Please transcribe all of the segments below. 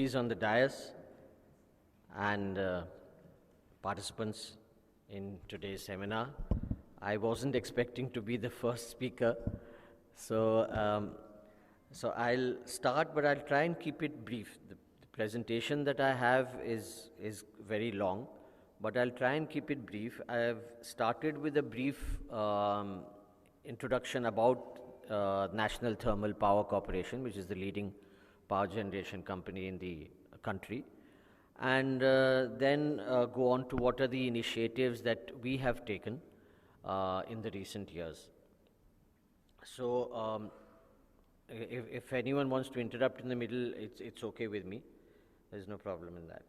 dignitaries on the dais and participants in today's seminar. I wasn't expecting to be the first speaker, so I'll start, but I'll try and keep it brief. The presentation that I have is very long, but I'll try and keep it brief. I've started with a brief introduction about National Thermal Power Corporation, which is the leading power generation company in the country, and then go on to what are the initiatives that we have taken in the recent years. So if anyone wants to interrupt in the middle, it's okay with me. There's no problem in that.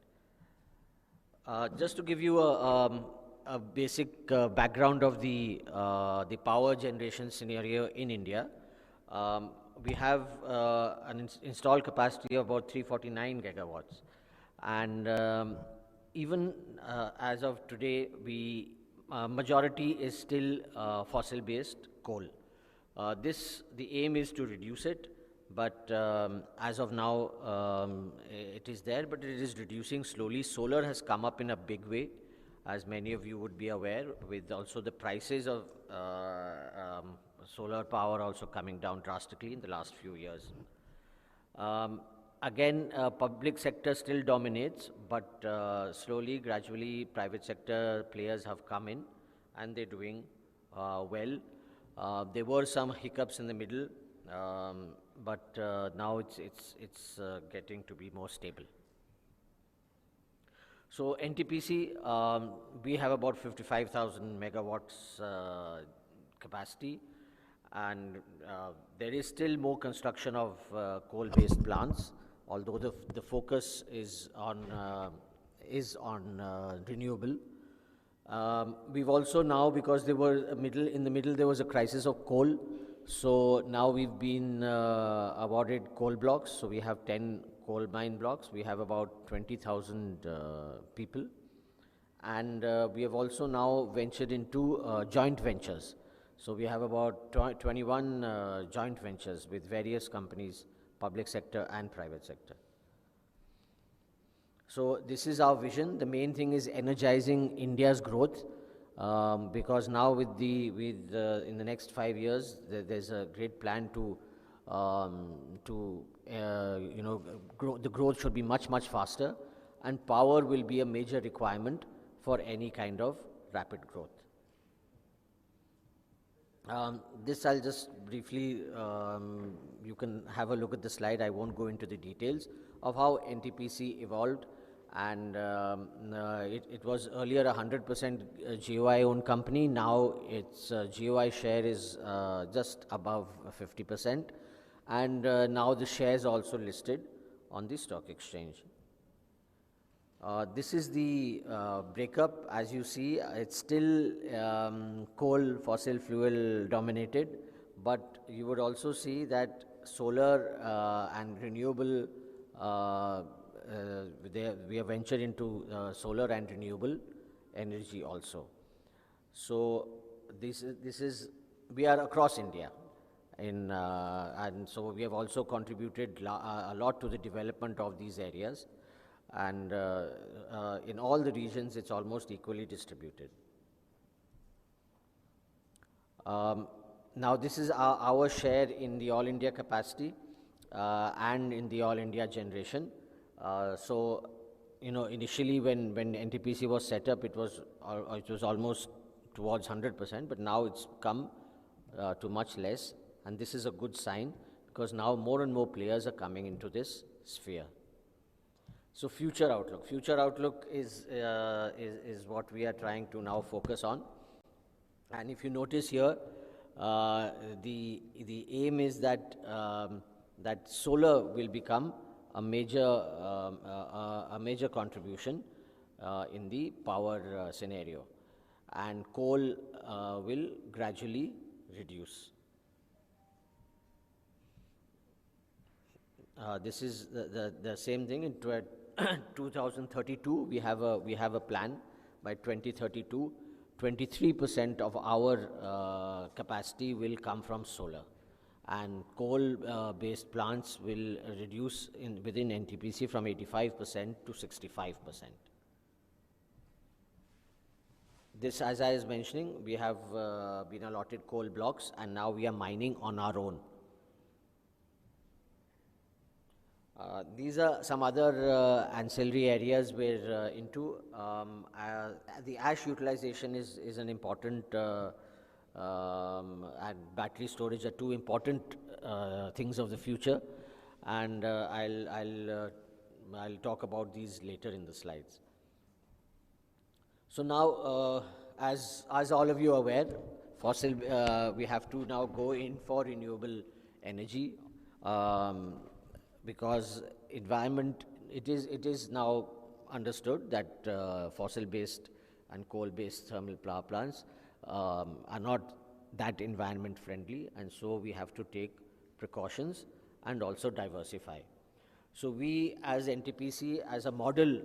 Just to give you a basic background of the power generation scenario in India, we have an installed capacity of about 349 gigawatts, and even as of today, majority is still fossil-based coal. The aim is to reduce it, but as of now, it is there, but it is reducing slowly. Solar has come up in a big way, as many of you would be aware, with also the prices of solar power also coming down drastically in the last few years. Again, public sector still dominates, but slowly, gradually, private sector players have come in, and they're doing well. There were some hiccups in the middle, but now it's getting to be more stable. So NTPC, we have about 55,000 megawatts capacity, and there is still more construction of coal-based plants, although the focus is on renewable. We've also now, because there were in the middle there was a crisis of coal, so now we've been awarded coal blocks. So we have 10 coal mine blocks. We have about 20,000 people, and we have also now ventured into joint ventures. So we have about 21 joint ventures with various companies, public sector and private sector. So this is our vision. The main thing is energizing India's growth, because now in the next 5 years, there's a great plan to grow. The growth should be much faster, and power will be a major requirement for any kind of rapid growth. This I'll just briefly, you can have a look at the slide. I won't go into the details of how NTPC evolved, and it was earlier 100% GOI-owned company. Now its GOI share is just above 50%, and now the shares also listed on the stock exchange. This is the breakup. As you see, it's still coal, fossil fuel dominated, but you would also see that solar and renewable, we have ventured into solar and renewable energy also. So we are across India, and so we have also contributed a lot to the development of these areas. And in all the regions, it's almost equally distributed. Now, this is our share in the All India capacity and in the All India generation. So, initially when NTPC was set up, it was almost towards 100%, but now it's come to much less, and this is a good sign, because now more and more players are coming into this sphere. So future outlook is what we are trying to now focus on. And if you notice here, the aim is that that solar will become a major contribution in the power scenario, and coal will gradually reduce. This is the same thing in 2032. We have a plan. By 2032, 23% of our capacity will come from solar, and coal-based plants will reduce within NTPC from 85% to 65%. This, as I was mentioning, we have been allotted coal blocks, and now we are mining on our own. These are some other ancillary areas we're into. The ash utilization is an important, and battery storage are two important things of the future, and I'll talk about these later in the slides. So now, as all of you are aware, we have to now go in for renewable energy. Because environment, it is now understood that fossil-based and coal-based thermal power plants are not that environment friendly, and so we have to take precautions and also diversify. So we, as NTPC, as a model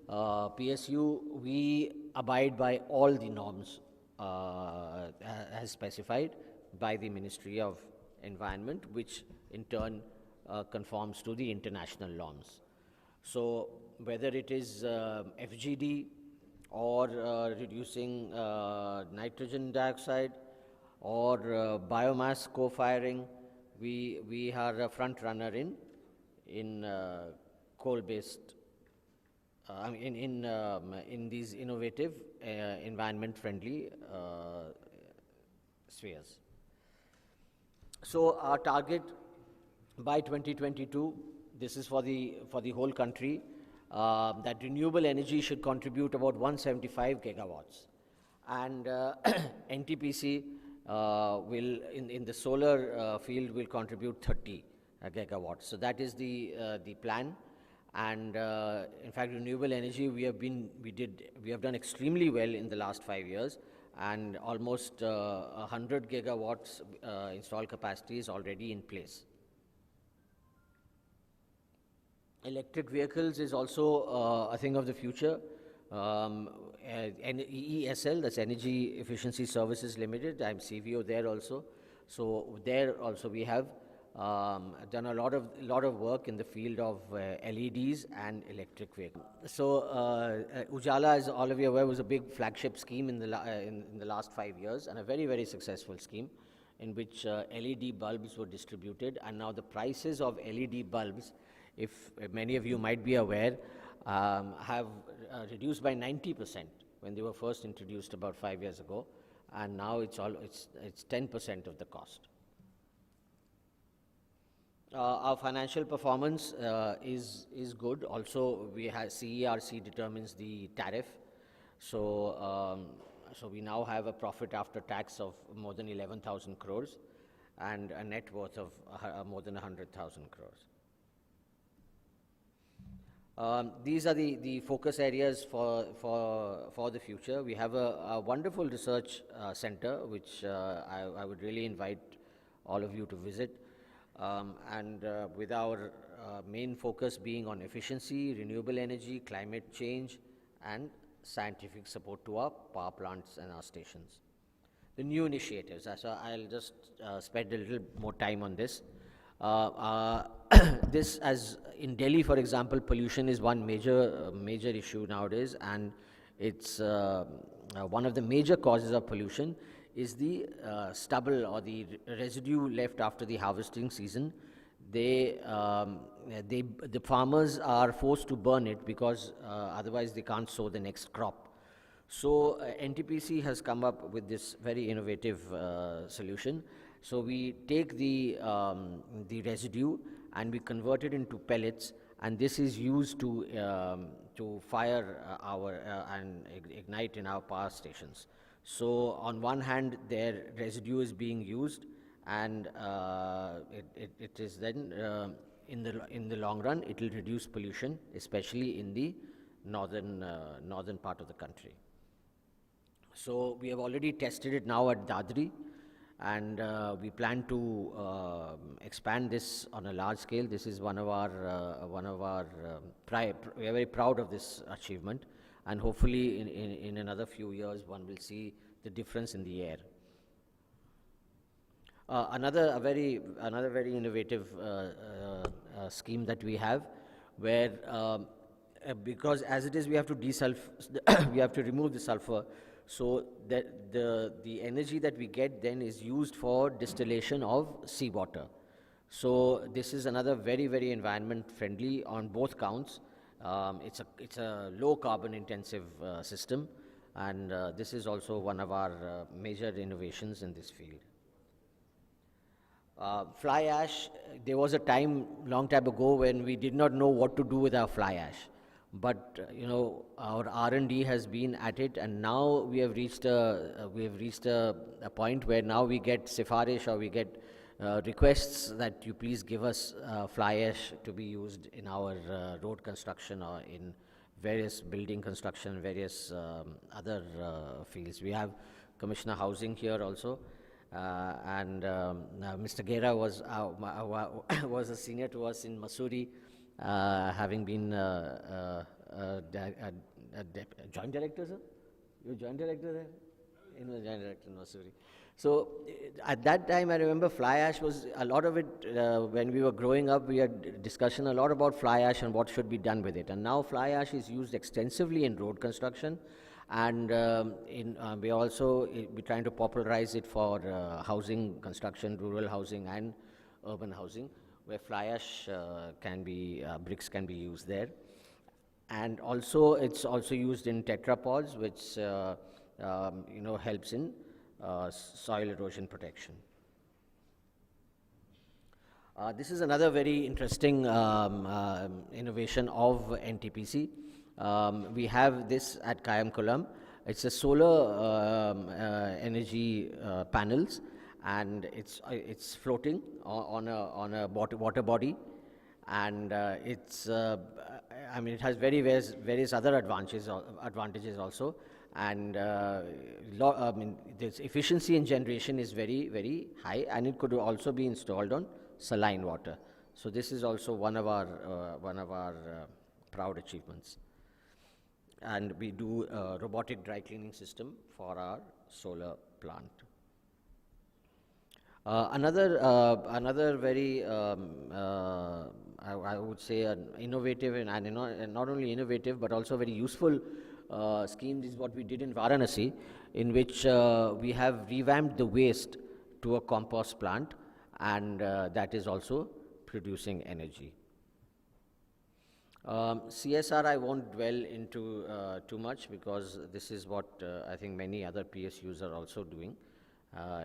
PSU, we abide by all the norms as specified by the Ministry of Environment, which in turn conforms to the international norms. So whether it is FGD or reducing nitrogen dioxide or biomass co-firing, we are a front runner in coal-based, in these innovative, environment-friendly spheres. So our target by 2022, this is for the whole country, that renewable energy should contribute about 175 gigawatts, and NTPC will in the solar field will contribute 30 gigawatts. So that is the plan, and in fact, renewable energy we have done extremely well in the last 5 years, and almost 100 gigawatts installed capacity is already in place. Electric vehicles is also a thing of the future. EESL, that's Energy Efficiency Services Limited, I'm CVO there also. So there also we have done a lot of work in the field of LEDs and electric vehicles. So Ujala, as all of you are aware, was a big flagship scheme in the last 5 years, and a very, very successful scheme in which LED bulbs were distributed, and now the prices of LED bulbs, if many of you might be aware, have reduced by 90% when they were first introduced about 5 years ago, and now it's 10% of the cost. Our financial performance is good. Also, we have CERC determines the tariff, so we now have a profit after tax of more than 11,000 crores and a net worth of more than 100,000 crores. These are the focus areas for the future. We have a wonderful research center, which I would really invite all of you to visit. And with our main focus being on efficiency, renewable energy, climate change, and scientific support to our power plants and our stations. The new initiatives, so I'll just spend a little more time on this. This, as in Delhi, for example, pollution is one major issue nowadays, and it's one of the major causes of pollution is the stubble or the residue left after the harvesting season. The farmers are forced to burn it because otherwise they can't sow the next crop. So NTPC has come up with this very innovative solution. So we take the residue and we convert it into pellets, and this is used to fire and ignite in our power stations. So on one hand, their residue is being used, and it is then in the long run it will reduce pollution, especially in the northern part of the country. So we have already tested it now at Dadri, and we plan to expand this on a large scale. This is one of our we are very proud of this achievement, and hopefully in another few years one will see the difference in the air. Another very innovative scheme that we have, where because as it is we have to we have to remove the sulfur, so that the energy that we get then is used for distillation of seawater. So this is another very environment friendly on both counts. It's a low carbon intensive system, and this is also one of our major innovations in this field. Fly ash, there was a long time ago, when we did not know what to do with our fly ash. But our R&D has been at it, and now we have reached a point where now we get sifarish, or we get requests that you please give us fly ash to be used in our road construction, or in various building construction, various other fields. We have Commissioner Housing here also. And Mr. Gera was a senior to us in Mussoorie, having been a joint director, sir? You were joint director there? He was joint director in Mussoorie. So at that time, I remember fly ash was, a lot of it, when we were growing up, we had discussion a lot about fly ash and what should be done with it. And now fly ash is used extensively in road construction. And we're also trying to popularize it for housing construction, rural housing and urban housing, where fly ash bricks can be used there. And also, it's also used in tetrapods, which helps in soil erosion protection. This is another very interesting innovation of NTPC. We have this at Kayamkulam. It's a solar energy panels, and it's floating on a water body, and it has various other advantages also, and this efficiency in generation is very high, and it could also be installed on saline water. So this is also one of our proud achievements. And we do a robotic dry cleaning system for our solar plant. Another very, I would say, an innovative and not only innovative but also very useful scheme is what we did in Varanasi, in which we have revamped the waste to a compost plant, and that is also producing energy. CSR I won't dwell into too much, because this is what I think many other PSUs are also doing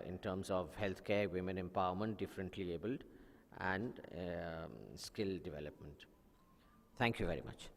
in terms of healthcare, women empowerment, differently abled, and skill development. Thank you very much.